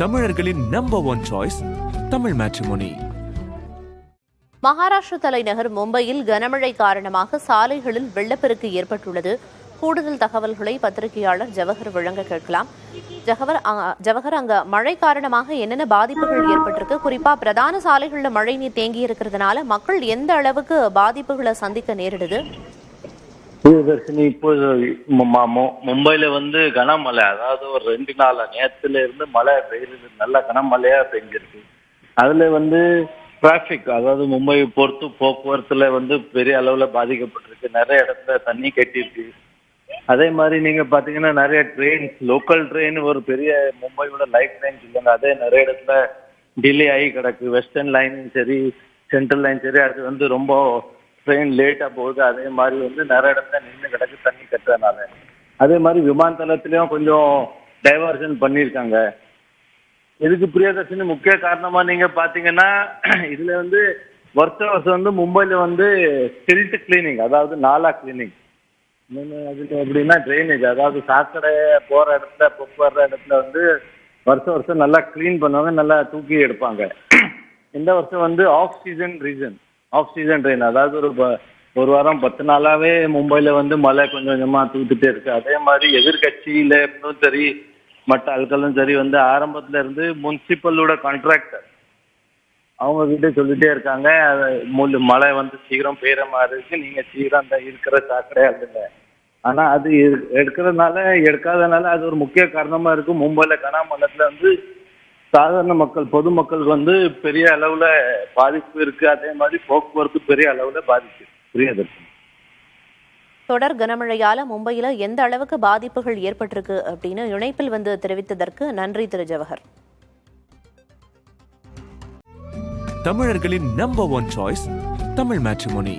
தமிழர்களின் number one choice Tamil matrimony. Maharashtra தலைநகர் மும்பையில் கனமழை காரணமாக சாலைகளில் வெள்ளப்பெருக்கு ஏற்பட்டுள்ளது. கூடுதல் தகவல்களை பத்திரிகையாளர் ஜவஹர் வழங்க கேட்கலாம். ஜவஹர், அங்க மழை காரணமாக என்னென்ன பாதிப்புகள் ஏற்பட்டிருக்கு? குறிப்பா பிரதான சாலைகளில் மழை நீர் தேங்கி இருக்கிறதுனால மக்கள் எந்த அளவுக்கு பாதிப்புகளை சந்திக்க நேரிடுது? இப்போது மும்பைல கனமழை, அதாவது ஒரு 2 நாள் நேரத்துல இருந்து மழை பெய்யுது, நல்ல கனமழையா பெஞ்சிருக்கு. அதுல டிராபிக், அதாவது மும்பை பொறுத்து போக்குவரத்துல பெரிய அளவுல பாதிக்கப்பட்டிருக்கு. நிறைய இடத்துல தண்ணி கட்டிருக்கு. அதே மாதிரி நீங்க பாத்தீங்கன்னா நிறைய ட்ரெயின், லோக்கல் ட்ரெயின், ஒரு பெரிய மும்பையோட லைஃப் லைன் சொல்லுவாங்க, அதே நிறைய இடத்துல டிலே ஆகி கிடக்கு. வெஸ்டர்ன் லைனும் சரி, சென்ட்ரல் லைன் சரி, அது ரொம்ப ட்ரெயின் லேட்டாக போகுது. அதே மாதிரி நிறைய இடத்துல நின்று கிடக்கு தண்ணி கட்டுறதுனால. அதே மாதிரி விமான தளத்திலையும் கொஞ்சம் டைவர்ஷன் பண்ணியிருக்காங்க. இதுக்கு பிரியதர்ஷினி முக்கிய காரணமா நீங்க பாத்தீங்கன்னா, இதுல வருஷம் மும்பைல சில்ட் கிளீனிங், அதாவது நாலா கிளீனிங். அதுக்கு எப்படின்னா ட்ரைனேஜ், அதாவது சாக்கடை போற இடத்துல, போக்குவர இடத்துல வருஷம் நல்லா கிளீன் பண்ணுவாங்க, நல்லா தூக்கி எடுப்பாங்க. இந்த வருஷம் ஆஃப் சீசன் ட்ரெயின், அதாவது ஒரு வாரம் 10 நாளாவே மும்பைல மழை கொஞ்சம் கொஞ்சமா தூத்துட்டே இருக்கு. அதே மாதிரி எதிர்கட்சியில சரி, மற்ற ஆட்களும் சரி, ஆரம்பத்துல இருந்து முனிசிபலோட கான்ட்ராக்டர் அவங்க கிட்ட சொல்லிட்டே இருக்காங்க, மழை சீக்கிரம் பெய்யற மாதிரி இருக்கு, நீங்க சீக்கிரம் அந்த இருக்கிற சாக்கடையா இல்லை. ஆனா அது எடுக்காதனால அது ஒரு முக்கிய காரணமா இருக்கு. மும்பைல கனமழத்துல சாதாரண மக்கள், பொதுமக்கள் பெரிய அளவுல பாதிப்பு இருக்கு. அதே மாதிரி போக்குவரத்து பெரிய அளவுல பாதிப்பு. புரியுது. தொடர் கனமழையால மும்பையில எந்த அளவுக்கு பாதிப்புகள் ஏற்பட்டிருக்கு அப்படின்னு இணைப்பில் தெரிவித்ததற்கு நன்றி திரு ஜவஹர். தமிழர்களின் number one choice Tamil matrimony.